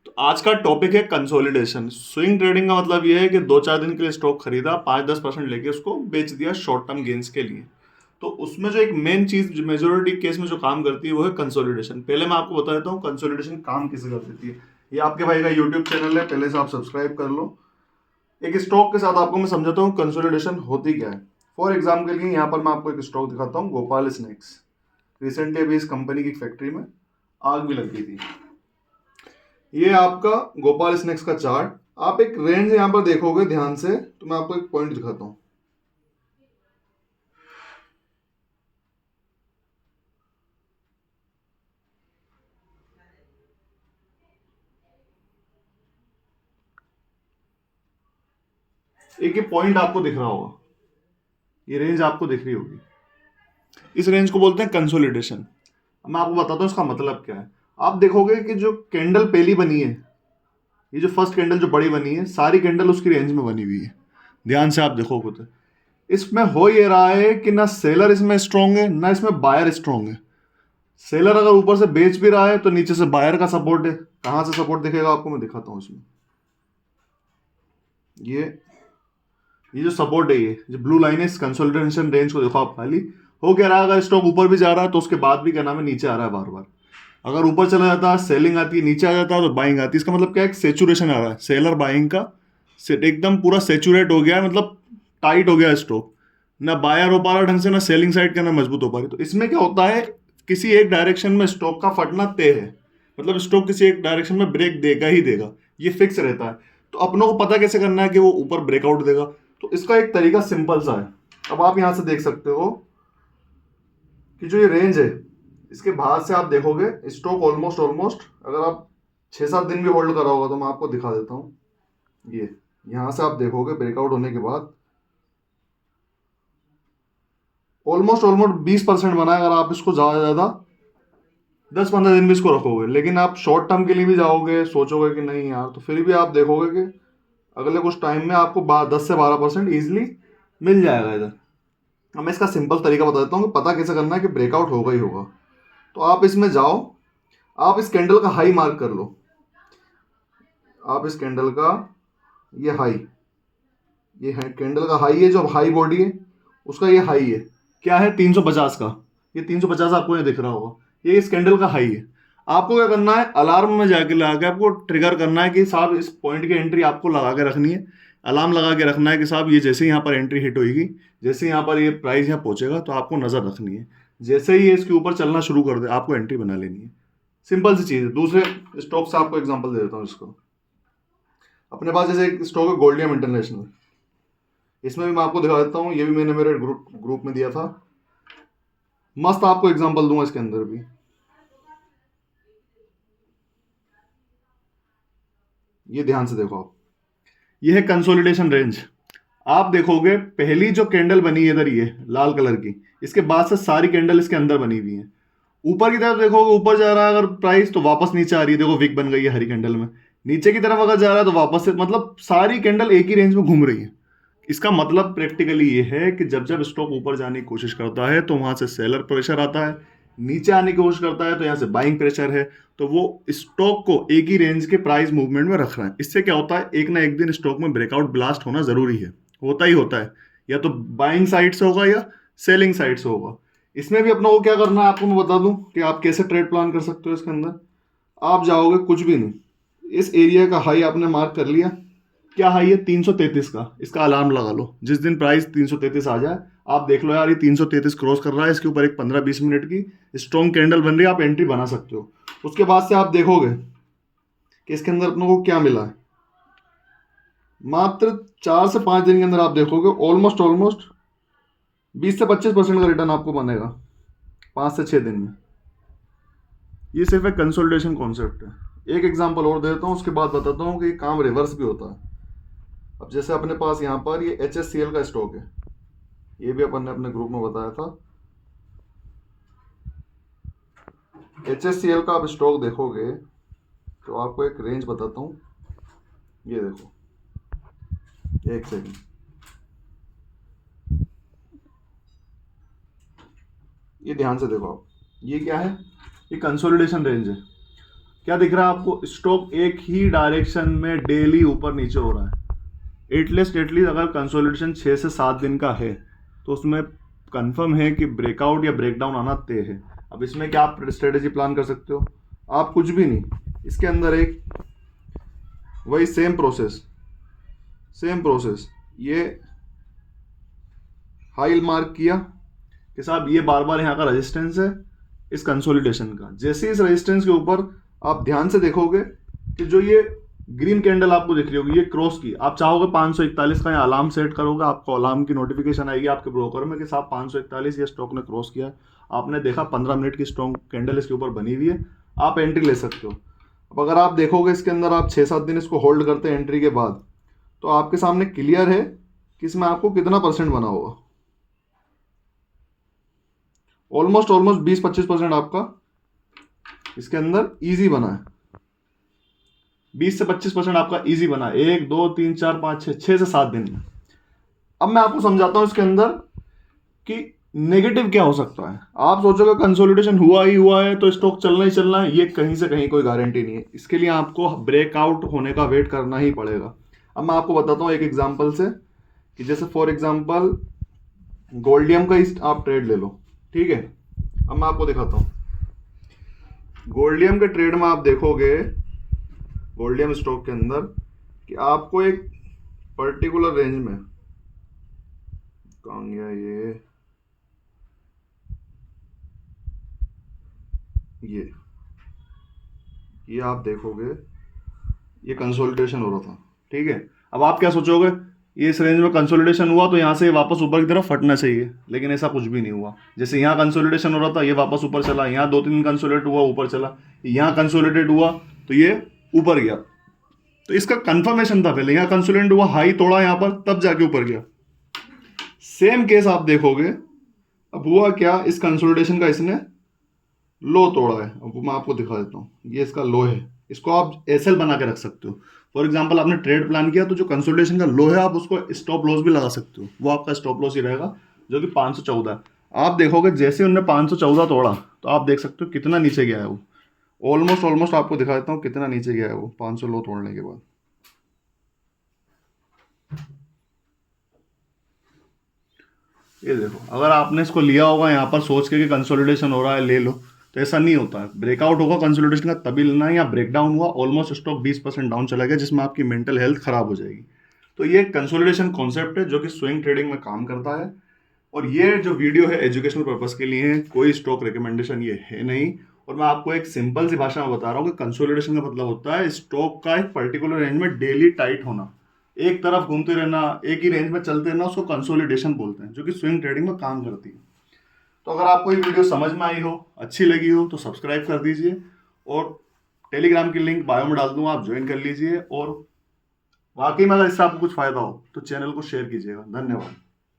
तो आज का टॉपिक है कंसोलिडेशन। स्विंग ट्रेडिंग का मतलब यह है कि 2-4 दिन के लिए स्टॉक खरीदा, 5-10% लेके उसको बेच दिया शॉर्ट टर्म गेन्स के लिए। तो उसमें जो एक मेन चीज मेजोरिटी केस में जो काम करती है वो है कंसोलिडेशन। पहले मैं आपको बता देता हूँ कंसोलिडेशन काम किसे कर देती है। ये आपके भाई का यूट्यूब चैनल है, पहले से आप सब्सक्राइब कर लो। एक स्टॉक के साथ आपको मैं समझाता हूँ कंसोलिडेशन होती क्या है। फॉर एग्जाम्पल के लिए यहाँ पर मैं आपको एक स्टॉक दिखाता हूँ, गोपाल स्नैक्स। रिसेंटली अभी इस कंपनी की फैक्ट्री में आग भी लग गई थी। ये आपका गोपाल स्नैक्स का चार्ट। आप एक रेंज यहाँ पर देखोगे ध्यान से, तो मैं आपको एक पॉइंट दिखाता हूँ। एक ये पॉइंट आपको दिख रहा होगा, ये रेंज आपको दिख रही होगी। इस रेंज को बोलते हैं कंसोलिडेशन। मैं आपको बताता हूँ इसका मतलब क्या है। आप देखोगे कि जो कैंडल पहली बनी है, ये जो फर्स्ट कैंडल जो बड़ी बनी है, सारी कैंडल उसकी रेंज में बनी हुई है। ध्यान से आप देखोगे तो इसमें हो ये रहा है कि ना सेलर इसमें स्ट्रांग है ना इसमें बायर स्ट्रांग है। सेलर अगर ऊपर से बेच भी रहा है तो नीचे से बायर का सपोर्ट है। कहां से सपोर्ट दिखेगा आपको, मैं दिखाता हूं इसमें। ये ये जो सपोर्ट है, ये जो ब्लू लाइन है, इस कंसोलिडेशन रेंज को देखो आप खाली। हो क्या रहा है, अगर स्टॉक ऊपर भी जा रहा है तो उसके बाद भी क्या नाम है, नीचे आ रहा है बार बार। अगर ऊपर चला जाता है सेलिंग आती है, नीचे आ जाता है तो बाइंग आती है। इसका मतलब क्या है, सेचुरेशन आ रहा है सेलर बाइंग का। एकदम पूरा सेचुरेट हो गया है, मतलब टाइट हो गया है स्टॉक। ना बायर हो पा रहा ढंग से, ना सेलिंग साइड का ना मजबूत हो पा रही। तो इसमें क्या होता है, किसी एक डायरेक्शन में स्टॉक का फटना तय है। मतलब स्टॉक किसी एक डायरेक्शन में ब्रेक देगा ही देगा, ये फिक्स रहता है। तो अपनों को पता कैसे करना है कि वो ऊपर ब्रेकआउट देगा। तो इसका एक तरीका सिंपल सा है। अब आप यहां से देख सकते हो कि जो ये रेंज है, इसके बाहर से आप देखोगे स्टॉक ऑलमोस्ट ऑलमोस्ट, अगर आप 6-7 दिन भी होल्ड करा होगा तो मैं आपको दिखा देता हूँ। ये यहां से आप देखोगे ब्रेकआउट होने के बाद ऑलमोस्ट ऑलमोस्ट 20% बना है। अगर आप इसको ज्यादा से ज्यादा 10-15 दिन भी इसको रखोगे, लेकिन आप शॉर्ट टर्म के लिए भी जाओगे, सोचोगे कि नहीं यार, तो फिर भी आप देखोगे कि अगले कुछ टाइम में आपको 10 से 12% ईजिली मिल जाएगा इधर। अब मैं इसका सिंपल तरीका बता देता हूँ कि पता कैसे करना है कि ब्रेकआउट होगा ही होगा। तो आप इसमें जाओ, आप इस कैंडल का हाई मार्क कर लो। आप इस कैंडल का ये हाई, ये है कैंडल का हाई है, जो हाई बॉडी है उसका ये हाई है। क्या है, 350 का। ये 350 आपको ये दिख रहा होगा, ये इस कैंडल का हाई है। आपको क्या करना है, अलार्म में जाके लगा के आपको ट्रिगर करना है कि साहब इस पॉइंट की एंट्री आपको लगा के रखनी है। अलार्म लगा के रखना है कि साहब ये जैसे ही यहाँ पर एंट्री हिट होगी, जैसे यहाँ पर ये प्राइस यहाँ पहुंचेगा तो आपको नजर रखनी है। जैसे ही ये इसके ऊपर चलना शुरू कर दे आपको एंट्री बना लेनी है। सिंपल सी चीज है। दूसरे स्टॉक से आपको एग्जांपल दे देता हूँ इसको। अपने पास जैसे एक स्टॉक है गोल्डियम इंटरनेशनल। इसमें भी मैं आपको दिखा देता हूँ, ये भी मैंने मेरे ग्रुप ग्रुप में दिया था। मस्त आपको एग्जांपल दूंगा इसके अंदर भी। ये ध्यान से देखो आप, ये है कंसोलिडेशन रेंज। आप देखोगे पहली जो कैंडल बनी है इधर, ये लाल कलर की, इसके बाद से सारी कैंडल इसके अंदर बनी हुई है। ऊपर की तरफ देखोगे ऊपर जा रहा है अगर प्राइस, तो वापस नीचे आ रही है। देखो विक बन गई है हरी कैंडल में। नीचे की तरफ अगर जा रहा है तो वापस से, मतलब सारी कैंडल एक ही रेंज में घूम रही है। इसका मतलब प्रैक्टिकली ये है कि जब जब स्टॉक ऊपर जाने की कोशिश करता है तो वहां से सेलर प्रेशर आता है, नीचे आने की कोशिश करता है तो यहाँ से बाइंग प्रेशर है। तो वो स्टॉक को एक ही रेंज के प्राइस मूवमेंट में रख रहा है। इससे क्या होता है, एक ना एक दिन स्टॉक में ब्रेकआउट ब्लास्ट होना जरूरी है, होता ही होता है। या तो बाइंग साइड से होगा या सेलिंग साइड से होगा। इसमें भी अपना को क्या करना है आपको मैं बता दूं कि आप कैसे ट्रेड प्लान कर सकते हो इसके अंदर। आप जाओगे कुछ भी नहीं, इस एरिया का हाई आपने मार्क कर लिया। क्या हाई है, 333 का। इसका अलार्म लगा लो, जिस दिन प्राइस 333 आ जाए आप देख लो यार ये 333 क्रॉस कर रहा है, इसके ऊपर एक 15-20 मिनट की स्ट्रॉन्ग कैंडल बन रही है, आप एंट्री बना सकते हो। उसके बाद से आप देखोगे कि इसके अंदर अपने को क्या मिला है। मात्र 4 से 5 दिन के अंदर आप देखोगे ऑलमोस्ट ऑलमोस्ट 20 से 25% का रिटर्न आपको बनेगा 5 से 6 दिन में। ये सिर्फ एक कंसोलिडेशन कॉन्सेप्ट है। एक एग्जांपल और देता हूँ, उसके बाद बताता हूँ कि काम रिवर्स भी होता है। अब जैसे अपने पास यहाँ पर ये HSCL का स्टॉक है, ये भी अपन ने अपने ग्रुप में बताया था। HSCL का आप स्टॉक देखोगे तो आपको एक रेंज बताता हूँ। ये देखो, एक सेकंड, ये ध्यान से देखो आप, ये क्या है, ये कंसोलिडेशन रेंज है। क्या दिख रहा है आपको? स्टॉक एक ही डायरेक्शन में डेली ऊपर नीचे हो रहा है। एटलीस्ट अगर कंसोलिडेशन 6 से 7 दिन का है तो उसमें कंफर्म है कि ब्रेकआउट या ब्रेकडाउन आना तय है। अब इसमें क्या आप स्ट्रेटेजी प्लान कर सकते हो? आप कुछ भी नहीं, इसके अंदर एक वही सेम प्रोसेस ये हाई मार्क किया कि साहब ये बार बार यहाँ का रेजिस्टेंस है इस कंसोलिडेशन का। जैसे इस रेजिस्टेंस के ऊपर आप ध्यान से देखोगे कि जो ये ग्रीन कैंडल आपको दिख रही होगी ये क्रॉस की, आप चाहोगे 541 का यहाँ अलार्म सेट करोगे, आपको अलार्म की नोटिफिकेशन आएगी आपके ब्रोकर में कि साहब 541 ये स्टॉक ने क्रॉस किया। आपने देखा 15 मिनट की स्ट्रॉन्ग कैंडल इसके ऊपर बनी हुई है, आप एंट्री ले सकते हो। अब अगर आप देखोगे इसके अंदर आप 6-7 दिन इसको होल्ड करते हैं एंट्री के बाद, तो आपके सामने क्लियर है कि इसमें आपको कितना परसेंट बना होगा। ऑलमोस्ट 20-25% आपका इसके अंदर इजी बना है। 20 से 25% आपका इजी बना है 1 2 3 4 5 6 से 7 दिन में। अब मैं आपको समझाता हूं इसके अंदर कि नेगेटिव क्या हो सकता है। आप सोचोगे कंसोलिडेशन हुआ ही हुआ है तो स्टॉक चलना ही चलना है, ये कहीं से कहीं कोई गारंटी नहीं है। इसके लिए आपको ब्रेकआउट होने का वेट करना ही पड़ेगा। अब मैं आपको बताता हूं एक एग्जांपल से कि जैसे फॉर एग्जांपल गोल्डियम का आप ट्रेड ले लो, ठीक है। अब मैं आपको दिखाता हूं गोल्डियम के ट्रेड में आप देखोगे गोल्डियम स्टॉक के अंदर कि आपको एक पर्टिकुलर रेंज में कहाँ गया ये आप देखोगे ये कंसोलिडेशन हो रहा था, ठीक है। अब आप क्या सोचोगे ये इस रेंज में कंसोलिडेशन हुआ तो यहाँ से वापस ऊपर की तरफ फटना चाहिए, लेकिन ऐसा कुछ भी नहीं हुआ। जैसे यहाँ कंसोलिडेशन हो रहा था ये वापस ऊपर चला, यहाँ 2-3 कंसोलिडेट हुआ ऊपर चला, यहाँ कंसोलिडेट हुआ तो ये ऊपर गया। तो इसका कंफर्मेशन था पहले, यहाँ कंसोलिडेट हुआ हाई तोड़ा यहाँ पर तब जाके ऊपर गया। सेम केस आप देखोगे अब हुआ क्या, इस कंसोलिडेशन का इसने लो तोड़ा है। अब मैं आपको दिखा देता हूँ, ये इसका लो है, इसको आप एसएल बना के रख सकते हो। फॉर एग्जांपल आपने ट्रेड प्लान किया तो जो कंसोलिडेशन का लो है आप उसको स्टॉप लॉस भी लगा सकते हो, वो आपका स्टॉप लॉस ही रहेगा जो कि 514 है। आप देखोगे जैसे उन्होंने 514 तोड़ा तो आप देख सकते हो कितना नीचे गया है वो। ऑलमोस्ट आपको दिखा देता हूँ कितना नीचे गया है वो 500 लो तोड़ने के बाद। ये देखो, अगर आपने इसको लिया होगा यहाँ पर सोच के कि कंसोलिडेशन हो रहा है ले लो, तो ऐसा नहीं होता है। ब्रेकआउट होगा कंसोलिडेशन का तभी लेना है, या ब्रेकडाउन हुआ ऑलमोस्ट स्टॉक 20% डाउन चला गया जिसमें आपकी मेंटल हेल्थ खराब हो जाएगी। तो ये कंसोलिडेशन कॉन्सेप्ट है जो कि स्विंग ट्रेडिंग में काम करता है। और ये जो वीडियो है एजुकेशनल पर्पस के लिए है, कोई स्टॉक रिकमेंडेशन ये है नहीं। और मैं आपको एक सिंपल सी भाषा में बता रहा हूँ कि कंसोलिडेशन का मतलब होता है स्टॉक का एक पर्टिकुलर रेंज में डेली टाइट होना, एक तरफ घूमते रहना, एक ही रेंज में चलते रहना, उसको कंसोलिडेशन बोलते हैं, जो कि स्विंग ट्रेडिंग में काम करती है। तो अगर आपको ये वीडियो समझ में आई हो, अच्छी लगी हो तो सब्सक्राइब कर दीजिए, और टेलीग्राम की लिंक बायो में डाल दूंगा, आप ज्वाइन कर लीजिए। और वाकई में अगर इससे आपको कुछ फायदा हो तो चैनल को शेयर कीजिएगा। धन्यवाद।